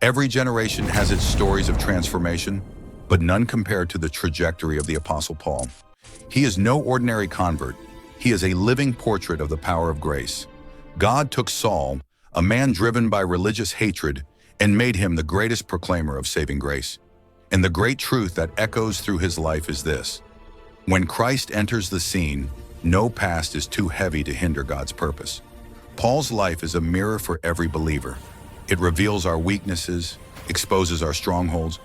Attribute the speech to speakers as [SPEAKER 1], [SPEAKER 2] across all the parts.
[SPEAKER 1] Every generation has its stories of transformation, but none compared to the trajectory of the Apostle Paul. He is no ordinary convert. He is a living portrait of the power of grace. God took Saul, a man driven by religious hatred, and made him the greatest proclaimer of saving grace. And the great truth that echoes through his life is this: when Christ enters the scene, no past is too heavy to hinder God's purpose. Paul's life is a mirror for every believer. It reveals our weaknesses, exposes our strongholds,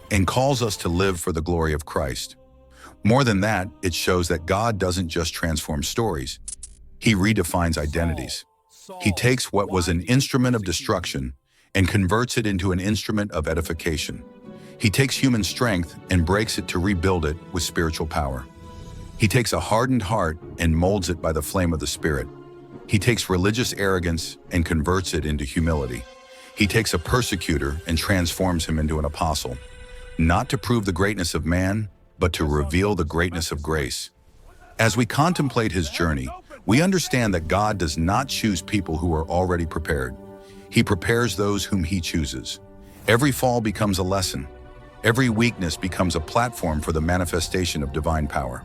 [SPEAKER 1] and calls us to live for the glory of Christ. More than that, it shows that God doesn't just transform stories. He redefines identities. He takes what was an instrument of destruction and converts it into an instrument of edification. He takes human strength and breaks it to rebuild it with spiritual power. He takes a hardened heart and molds it by the flame of the Spirit. He takes religious arrogance and converts it into humility. He takes a persecutor and transforms him into an apostle, not to prove the greatness of man, but to reveal the greatness of grace. As we contemplate his journey, we understand that God does not choose people who are already prepared. He prepares those whom he chooses. Every fall becomes a lesson. Every weakness becomes a platform for the manifestation of divine power.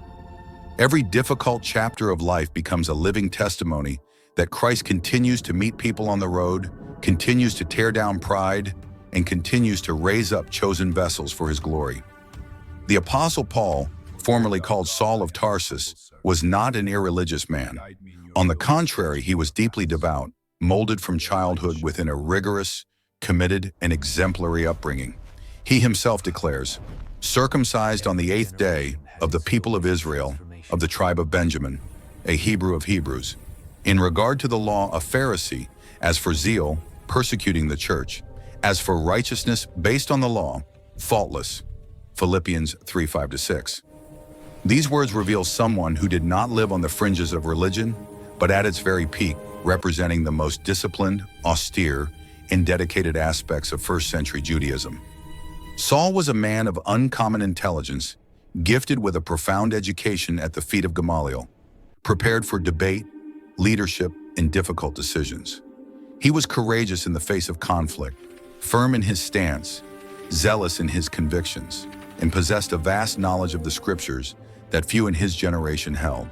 [SPEAKER 1] Every difficult chapter of life becomes a living testimony that Christ continues to meet people on the road, continues to tear down pride, and continues to raise up chosen vessels for his glory. The Apostle Paul, formerly called Saul of Tarsus, was not an irreligious man. On the contrary, he was deeply devout, molded from childhood within a rigorous, committed, and exemplary upbringing. He himself declares, "Circumcised on the 8th day of the people of Israel, of the tribe of Benjamin, a Hebrew of Hebrews. In regard to the law, a Pharisee, as for zeal, persecuting the church, as for righteousness based on the law, faultless." Philippians 3:5-6. These words reveal someone who did not live on the fringes of religion, but at its very peak, representing the most disciplined, austere, and dedicated aspects of first-century Judaism. Saul was a man of uncommon intelligence, gifted with a profound education at the feet of Gamaliel, prepared for debate, leadership, and difficult decisions. He was courageous in the face of conflict, firm in his stance, zealous in his convictions, and possessed a vast knowledge of the scriptures that few in his generation held.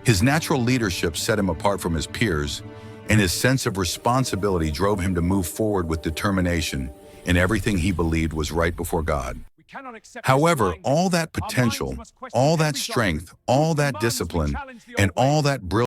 [SPEAKER 1] His natural leadership set him apart from his peers, and his sense of responsibility drove him to move forward with determination in everything he believed was right before God. However, all that potential, all that strength, all that discipline, and all that brilliance